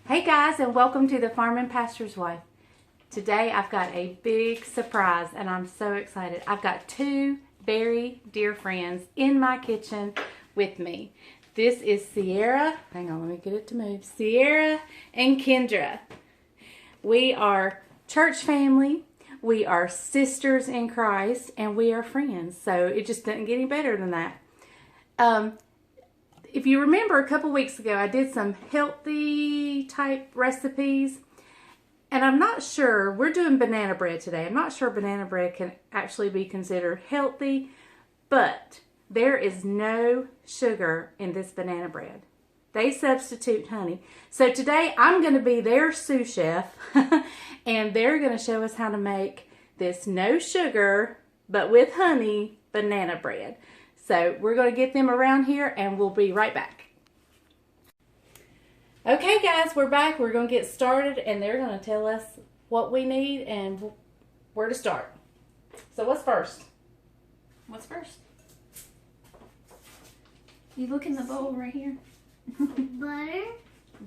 Hey guys, and welcome to the Farm and Pastor's Wife. Today I've got a big surprise and I'm so excited. I've got two very dear friends in my kitchen with me. This is Sierra, hang on, let me get it to move. Sierra and Kendra. We are church family, we are sisters in Christ, and we are friends. So it just doesn't get any better than that. If you remember, a couple weeks ago, I did some healthy type recipes. And I'm not sure, we're doing banana bread today. I'm not sure banana bread can actually be considered healthy. But there is no sugar in this banana bread. They substitute honey. So today, I'm going to be their sous chef. And they're going to show us how to make this no sugar, but with honey, banana bread. So we're going to get them around here and we'll be right back. Okay guys, we're back. We're going to get started and they're going to tell us what we need and where to start. So what's first? What's first? You look in the bowl right here. Butter.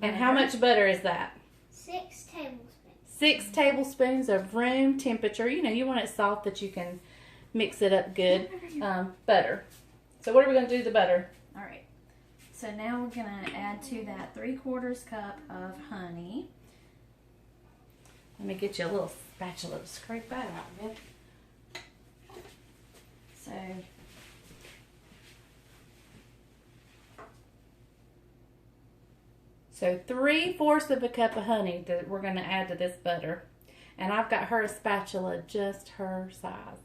And how much butter is that? 6 tablespoons. 6 tablespoons of room temperature. You know, you want it soft that you can mix it up good. Butter. So what are we going to do to the butter? All right. So now we're going to add to that 3/4 cup of honey. Let me get you a little spatula to scrape that out with. So 3/4 of a cup of honey that we're going to add to this butter. And I've got her a spatula just her size.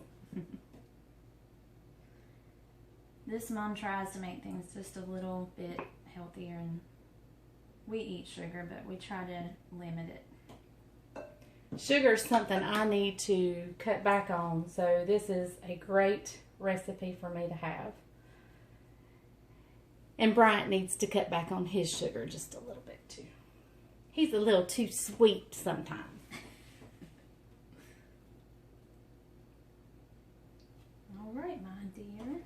This mom tries to make things just a little bit healthier, and we eat sugar, but we try to limit it. Sugar is something I need to cut back on, so this is a great recipe for me to have. And Bryant needs to cut back on his sugar just a little bit too. He's a little too sweet sometimes. All right, my dear.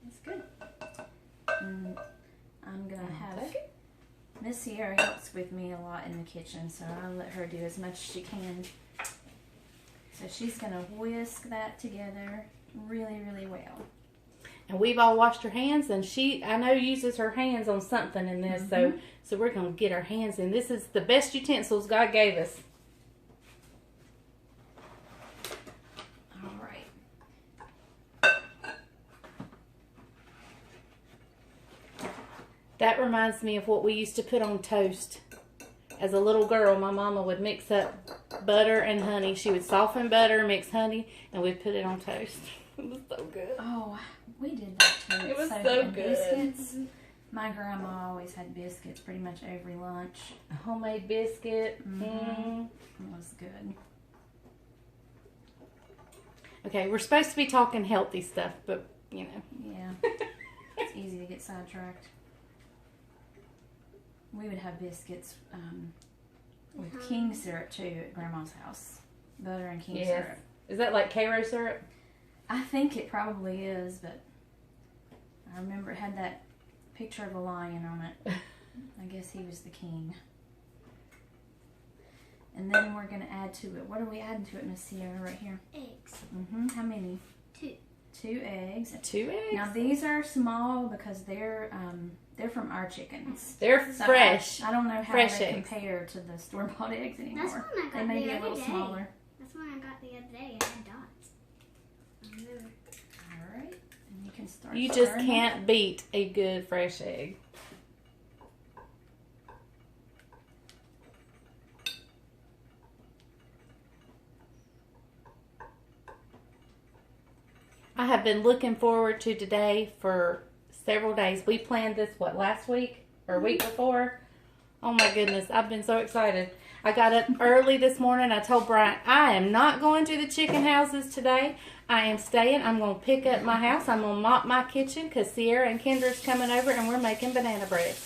That's good. And I'm going to have Miss Sierra helps with me a lot in the kitchen, so I'll let her do as much as she can. So she's going to whisk that together really, really well. And we've all washed our hands, and she, I know, uses her hands on something in this, so we're going to get our hands in. This is the best utensils God gave us. All right. That reminds me of what we used to put on toast. As a little girl, my mama would mix up butter and honey. She would soften butter, mix honey, and we'd put it on toast. It was so good. Oh, we did that too. It was so good. good. Biscuits. My grandma always had biscuits pretty much every lunch. A homemade biscuit. It was good. Okay, we're supposed to be talking healthy stuff, but, you know. Yeah. It's easy to get sidetracked. We would have biscuits with king syrup too at Grandma's house. Butter and king syrup. Is that like Cairo syrup? I think it probably is, but I remember it had that picture of a lion on it. I guess he was the king. And then we're going to add to it. What are we adding to it, Miss Sierra, right here? Eggs. How many? 2. 2 eggs. 2 eggs? Now these are small because they're from our chickens. They're So fresh. I don't know how fresh they eggs. compare to the store-bought eggs anymore. That's one I got They may the be a other little day. smaller. That's one I got the other day. It had dots. I remember. All right, and you can start. You just stirring can't beat a good fresh egg. I have been looking forward to today for several days. We planned this, what, last week or week before? Oh my goodness, I've been so excited. I got up early this morning. I told Brian, I am not going to the chicken houses today. I am staying. I'm going to pick up my house. I'm going to mop my kitchen because Sierra and Kendra's coming over and we're making banana bread.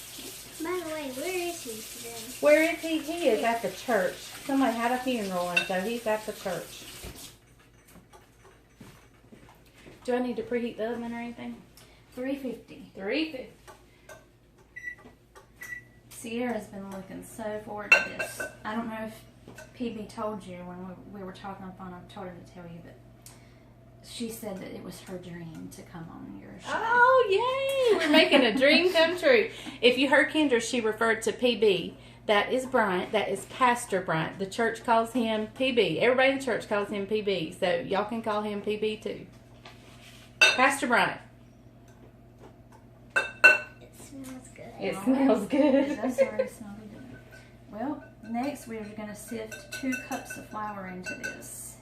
By the way, where is he today? Where is he? He is at the church. Somebody had a funeral and so he's at the church. Do I need to preheat the oven or anything? 350. 350. Sierra's been looking so forward to this. I don't know if PB told you when we were talking on the phone. I told her to tell you, but she said that it was her dream to come on your show. Oh, yay! We're making a dream come true. If you heard Kendra, she referred to PB. That is Bryant. That is Pastor Bryant. The church calls him PB. Everybody in the church calls him PB. So y'all can call him PB too. Pastor Bryant. It smells good. It smells good. It does already smell good. Well, next we're going to sift 2 cups of flour into this.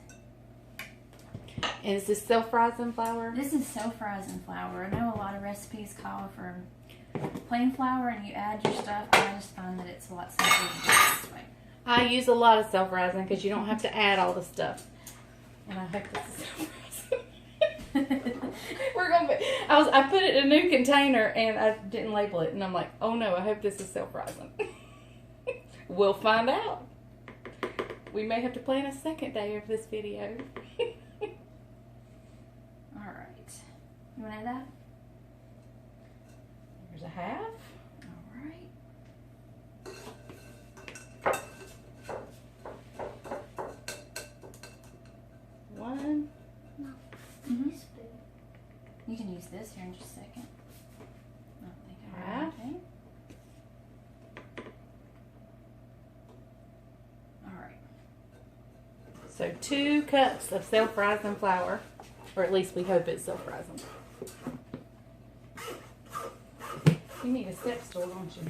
And is this self-rising flour? This is self-rising flour. I know a lot of recipes call for plain flour and you add your stuff, but I just find that it's a lot simpler to do it this way. I use a lot of self-rising because you don't have to add all the stuff. And I hope this is self-rising. I put it in a new container and I didn't label it. And I'm like, oh no, I hope this is self-rising. We'll find out. We may have to plan a second day of this video. Alright. You want to add that? Here's a half. Alright. One. Mm-hmm. You can use this here in just a second. I don't think I have Half. anything. Alright. So 2 cups of self-rising flour. Or at least we hope it's self-rising. You need a step stool, don't you?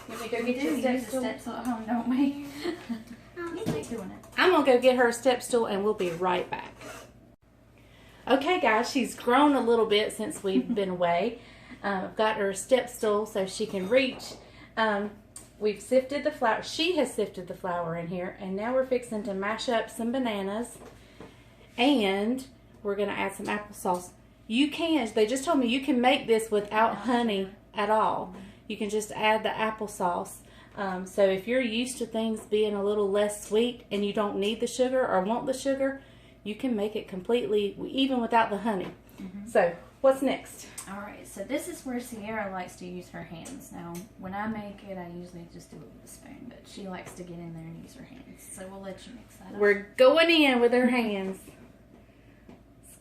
Let me go We get do you a step use a stool. step stool at home, don't we? You keep doing it. I'm going to go get her a step stool and we'll be right back. Okay guys, she's grown a little bit since we've been away. I've got her a step stool so she can reach. We've sifted the flour. She has sifted the flour in here, and now we're fixing to mash up some bananas. And we're going to add some applesauce. You can, they just told me you can make this without honey at all. You can just add the applesauce. So if you're used to things being a little less sweet and you don't need the sugar or want the sugar, you can make it completely, even without the honey. So what's next? Alright, so this is where Sierra likes to use her hands. Now, when I make it, I usually just do it with a spoon, but she likes to get in there and use her hands. So we'll let you mix that up. We're going in with her hands.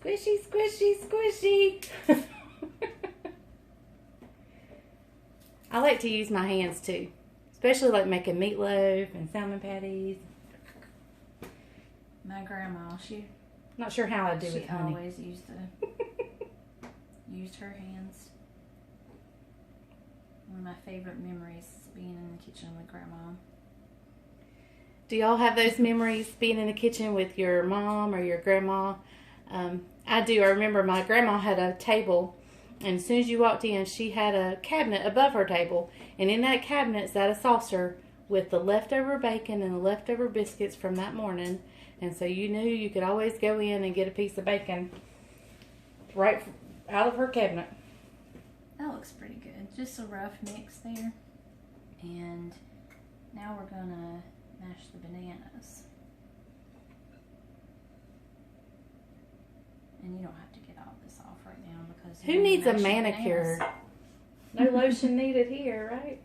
Squishy, squishy, squishy. I like to use my hands too, especially like making meatloaf and salmon patties. My grandma, she Not sure how I do with honey. always used her hands. One of my favorite memories is being in the kitchen with grandma. Do y'all have those memories being in the kitchen with your mom or your grandma? I do. I remember my grandma had a table, and as soon as you walked in, she had a cabinet above her table, and in that cabinet sat a saucer with the leftover bacon and the leftover biscuits from that morning, and so you knew you could always go in and get a piece of bacon right out of her cabinet. That looks pretty good. Just a rough mix there. And now we're gonna mash the bananas. And you don't have to get all this off right now because Who needs a mash the manicure? bananas. No lotion needed here, right?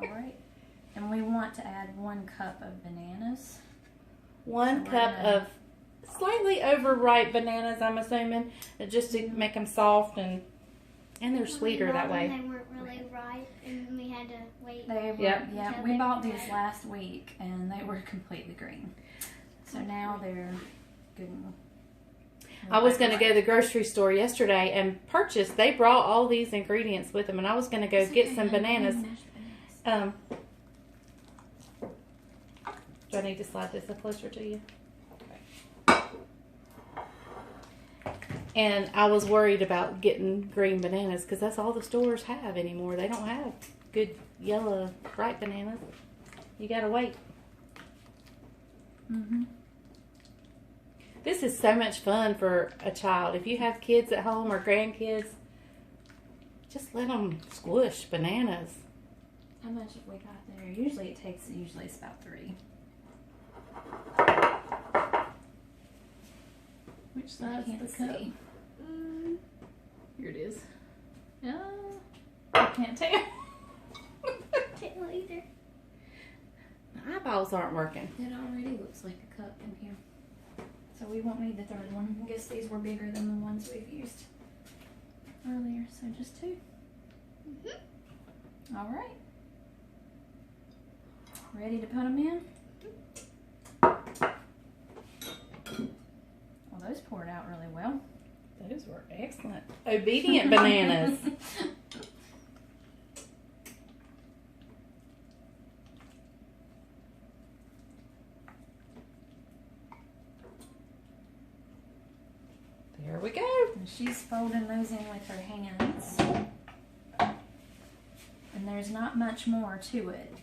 Alright. And we want to add 1 cup of bananas. 1 So cup we're gonna- of slightly overripe bananas, I'm assuming, just to make them soft and they're sweeter that way. They weren't really ripe, and we had to wait. They were, Yep. yeah, until we they bought were these ripe. last week and they were completely green. So now they're good. I was going to go to the grocery store yesterday and purchase. They brought all these ingredients with them, and I was going to go get some bananas. Do I need to slide this up closer to you? Okay. And I was worried about getting green bananas because that's all the stores have anymore. They don't have good yellow, ripe bananas. You got to wait. Mm-hmm. This is so much fun for a child. If you have kids at home or grandkids, just let them squish bananas. How much have we got there? Usually it's about 3. Which I side's can't the cup? see. Here it is. I can't tell. eyeballs aren't working. It already looks like a cup in here. So we won't need the third one. I guess these were bigger than the ones we've used earlier. So just 2. All right. Ready to put them in? Well, those poured out really well. Those were excellent. Obedient bananas. There we go. And she's folding those in with her hands. And there's not much more to it.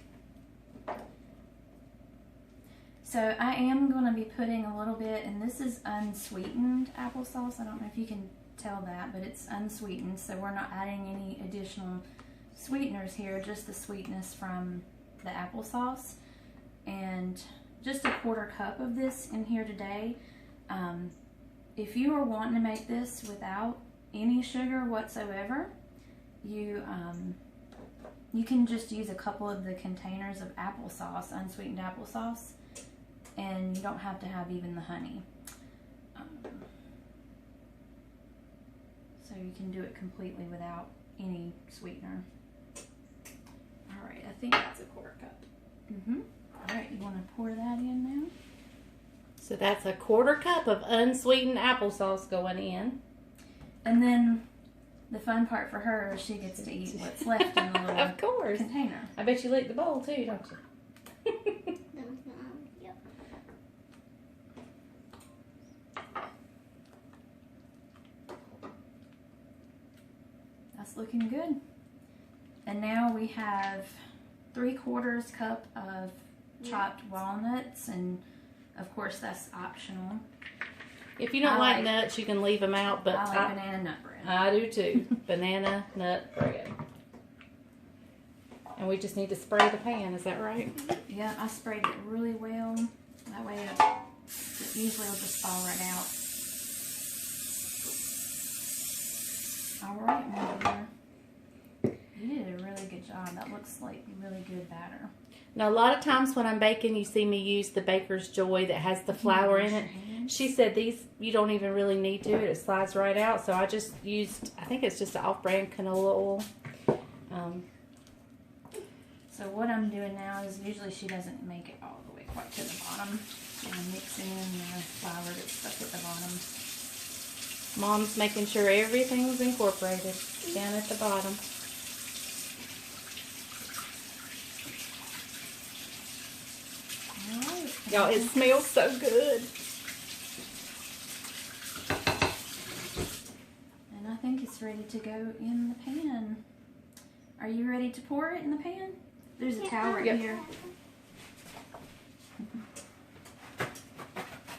So I am going to be putting a little bit, and this is unsweetened applesauce. I don't know if you can tell that, but it's unsweetened. So we're not adding any additional sweeteners here, just the sweetness from the applesauce. And just a 1/4 cup of this in here today. If you are wanting to make this without any sugar whatsoever, you can just use a couple of the containers of applesauce, unsweetened applesauce, and you don't have to have even the honey. So you can do it completely without any sweetener. All right, I think that's a 1/4 cup. All right, you want to pour that in now? So that's a 1/4 cup of unsweetened applesauce going in. And then the fun part for her is she gets to eat what's left in the little Of course. container. I bet you lick the bowl too, don't you? Yep. That's looking good. And now we have 3/4 cup of chopped walnuts, and of course that's optional. If you don't like nuts, you can leave them out, but I like banana nut bread. I do too. Banana nut bread. And we just need to spray the pan, is that right? Yeah, I sprayed it really well. That way it usually will just fall right out. All right, my dear. You did a really good job. That looks like really good batter. Now, a lot of times when I'm baking, you see me use the Baker's Joy that has the flour in it. She said these, you don't even really need to. It slides right out. So I just used, I think it's just an off-brand canola oil. So what I'm doing now is usually she doesn't make it all the way quite to the bottom. I'm mixing in the flour that's stuck at the bottom. Mom's making sure everything's incorporated down at the bottom. Y'all, it smells so good. And I think it's ready to go in the pan. Are you ready to pour it in the pan? There's a towel right here.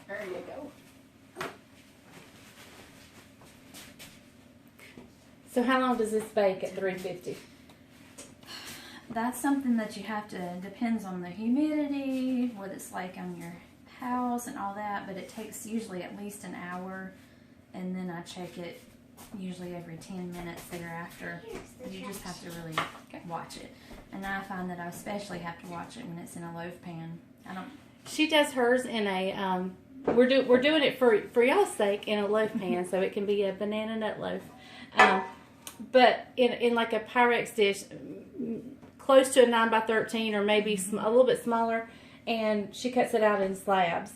There you go. So how long does this bake at 350? That's something that you have to, depends on the humidity, what it's like on your house and all that, but it takes usually at least an hour, and then I check it usually every 10 minutes thereafter. You just have to really watch it. And I find that I especially have to watch it when it's in a loaf pan. She does hers in a, we're doing it for y'all's sake in a loaf pan, so it can be a banana nut loaf. But in like a Pyrex dish, close to a 9x13 or maybe a little bit smaller, and she cuts it out in slabs.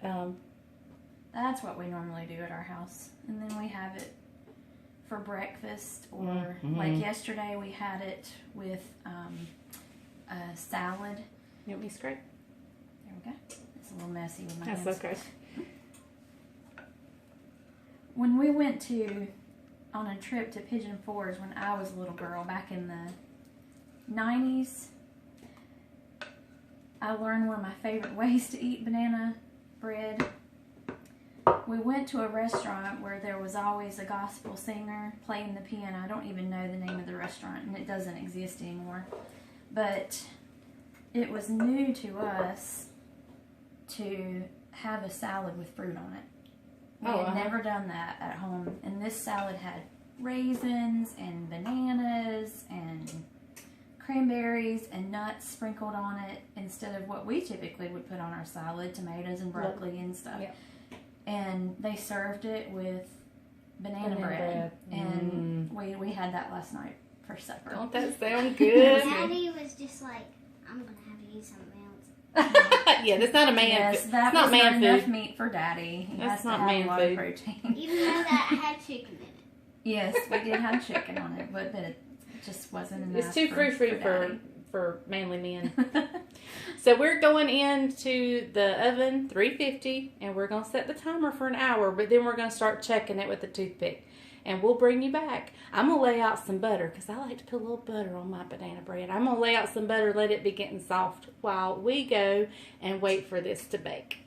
That's what we normally do at our house. And then we have it for breakfast, or like yesterday we had it with a salad. You want me to scrape? There we go. It's a little messy with my hands. That's okay. When we went on a trip to Pigeon Forge when I was a little girl back in the 90s, I learned one of my favorite ways to eat banana bread. We went to a restaurant where there was always a gospel singer playing the piano. I don't even know the name of the restaurant, and it doesn't exist anymore. But it was new to us to have a salad with fruit on it. We had never done that at home. And this salad had raisins and bananas and cranberries and nuts sprinkled on it instead of what we typically would put on our salad, tomatoes and broccoli and stuff. Yep. And they served it with banana bread. And we had that last night for supper. Don't that sound good? Daddy was just like, I'm gonna have to eat something else. Yeah, that's not a man. Yes, food. that It's not was man not enough food. meat for Daddy. He That's has to not have man a lot food. of protein. Even though that had chicken in it. Yes, we did have chicken on it, but it just wasn't enough. It's too frou-frou Daddy. for manly men. So we're going into the oven, 350, and we're going to set the timer for an hour, but then we're going to start checking it with the toothpick. And we'll bring you back. I'm going to lay out some butter because I like to put a little butter on my banana bread. I'm going to lay out some butter, let it be getting soft while we go and wait for this to bake.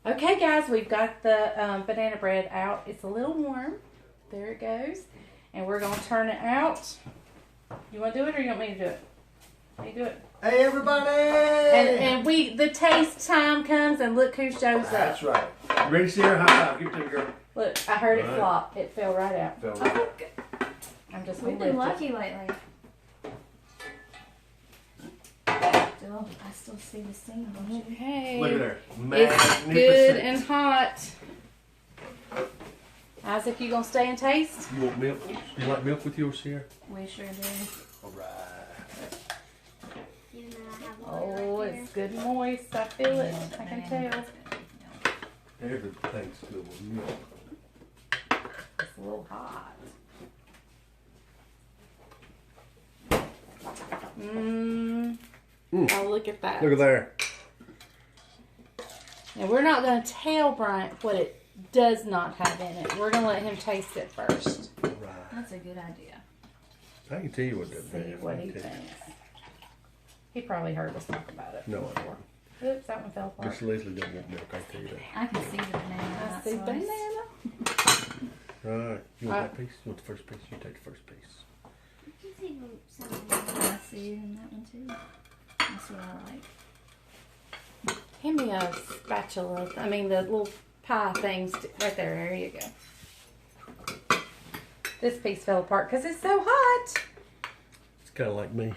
Okay, guys, we've got the banana bread out. It's a little warm. There it goes. And we're going to turn it out. You want to do it or you want me to do it? You do it. Hey, everybody! And the taste time comes and look who shows up. That's right. You ready, Sierra? High five. Give it to me, girl. Look, I heard it All right. flop. It fell right out. Fell Oh, right. good. I'm just We've going to been lift it. lucky lately. I still see the steam, don't you? Okay. Look at there. It's Magnificent. good and hot. Isaac, you gonna stay and taste? You want milk? You like milk with yours, Sierra? We sure do. All right. Even though I have water Oh, right it's good and moist. I feel it. I can tell. Everything's good with milk. It's a little hot. Oh, look at that. Look at there. And we're not gonna tell Bryant what it does not have in it. We're gonna let him taste it first. All right. That's a good idea. I can tell you what that See what he thinks. He probably heard us talk about it. No, I don't. Oops, that one fell apart. Miss Leslie don't want milk, I tell you that. I can see the banana. I hot see sauce. banana. All right. You want that piece? You want the first piece? You take the first piece. You can see some. I see it in that one too. That's what I like. Hand me a spatula. I mean the little pie things right there. There you go. This piece fell apart because it's so hot. It's kind of like me.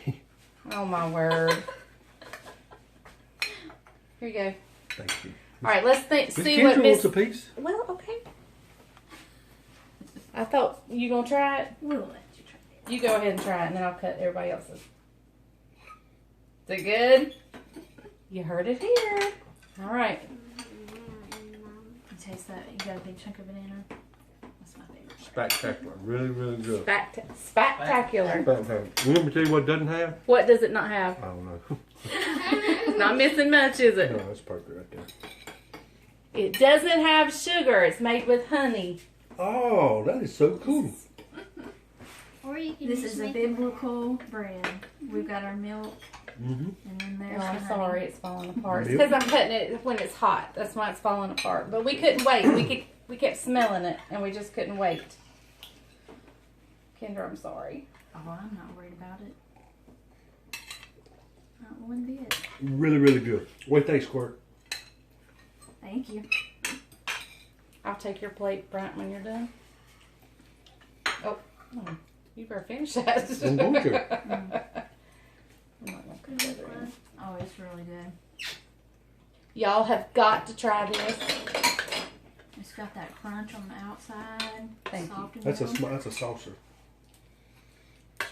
Oh my word. Here you go. Thank you. All right, let's Miss see Kendra what Miss. wants a piece. Well, okay. I thought you gonna try it. We'll let you try it. You go ahead and try it, and then I'll cut everybody else's. Is it good? You heard it here. All right. You taste that? You got a big chunk of banana? That's my favorite. Spectacular. Really, really good. Spectacular. Spectacular. You want me to tell you what it doesn't have? What does it not have? I don't know. Not missing much, is it? No, that's perfect right there. It doesn't have sugar. It's made with honey. Oh, that is so cool. Or you can This just is a make it biblical bread. We've got our milk, Mm-hmm. and then Oh, there's I'm the sorry, honey. it's falling apart. It's Milk? because I'm cutting it when it's hot. That's why it's falling apart. But we couldn't wait. We kept smelling it, and we just couldn't wait. Kendra, I'm sorry. Oh, I'm not worried about it. Not one bit. Really, really good. What do you think, Squirt? Thank you. I'll take your plate, Bryant, when you're done. Oh, you better finish that. I'm going to. I'm not gonna cut that in. Oh, it's really good. Y'all have got to try this. It's got that crunch on the outside. Thank you. soft in That's the a middle. that's a saucer.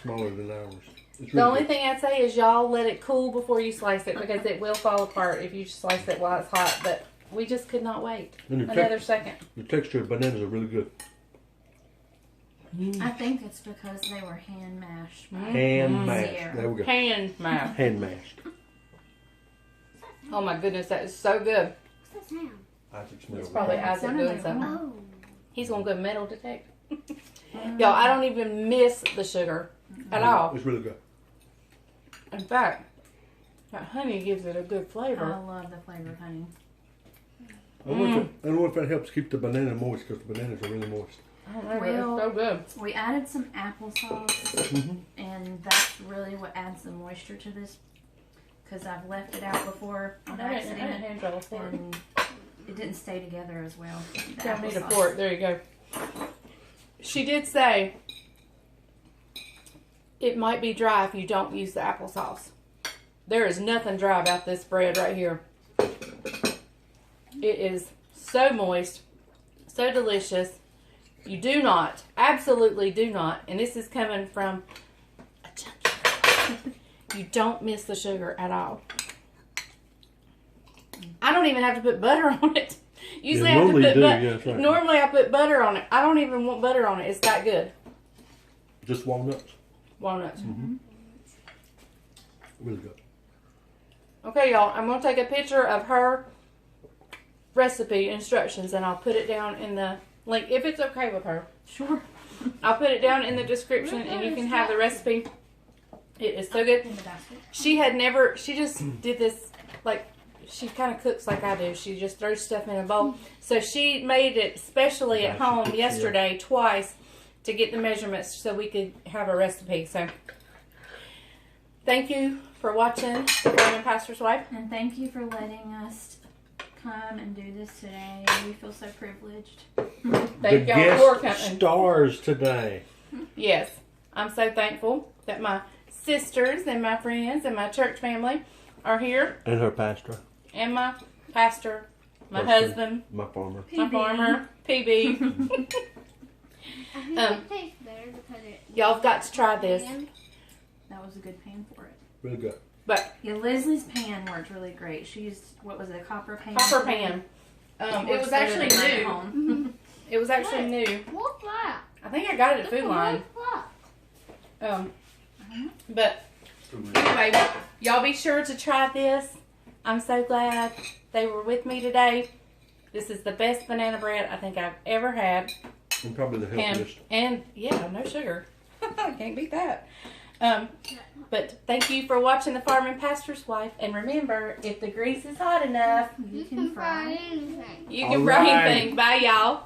Smaller than ours. It's The really only good. thing I'd say is y'all let it cool before you slice it because it will fall apart if you slice it while it's hot. But we just could not wait And the, another second. the texture of bananas are really good. I think it's because they were hand mashed. Hand mashed. Sierra. There we go. Hand mouth. Hand mashed. Oh my goodness, that is so good. What's that sound? Isaac smells It's probably good. Isaac Sounded doing like something. Oh. He's gonna go metal detect. Y'all, I don't even miss the sugar at all. It's really good. In fact, that honey gives it a good I flavor. love the flavor of honey. I don't know if that helps keep the banana moist because the bananas are really moist. I don't know, but Well- it's so good. We added some applesauce, Mm-hmm. and that's really what adds the moisture to this. Because I've left it out before on accident, hand roll for it. and it didn't stay together as well. The Y'all need a applesauce. fork. There you go. She did say it might be dry if you don't use the applesauce. There is nothing dry about this bread right here. It is so moist, so delicious. You do not, absolutely do not, and this is coming from a chunky girl. You don't miss the sugar at all. I don't even have to put butter on it. Usually I have to put butter. Yeah, that's right. Normally I put butter on it. I don't even want butter on it. It's that good. Just walnuts. Walnuts. Mm-hmm. Really good. Okay, y'all. I'm going to take a picture of her recipe instructions and I'll put it down in the link if it's okay with her. Sure. I'll put it down in the description and you can have the recipe. It is so good. In the basket. She just did this, like, she kind of cooks like I do. She just throws stuff in a bowl. So she made it specially at home yesterday twice to get the measurements so we could have a recipe. So thank you for watching The Farm and Pastor's Wife. And thank you for letting us come and do this today. We feel so privileged. Thank the y'all for guest coming. stars today. Yes, I'm so thankful that my sisters and my friends and my church family are here. And her pastor. And my pastor, my husband, My farmer. my farmer, PB. I think it tastes better because Y'all have got to try this. That was a good pan for it. Really good. But Yeah, Leslie's pan worked really great. She used, what was it, a copper pan? copper pan. It was actually new. new. It was actually new. What's that? I think I got it at Food Line. But anyway, y'all be sure to try this. I'm so glad they were with me today. This is the best banana bread I think I've ever had. And probably the healthiest. And yeah, no sugar. Can't beat that. But thank you for watching The Farm and Pastor's Wife. And remember, if the grease is hot enough, You can fry. anything. you can All fry right. anything. Bye, y'all.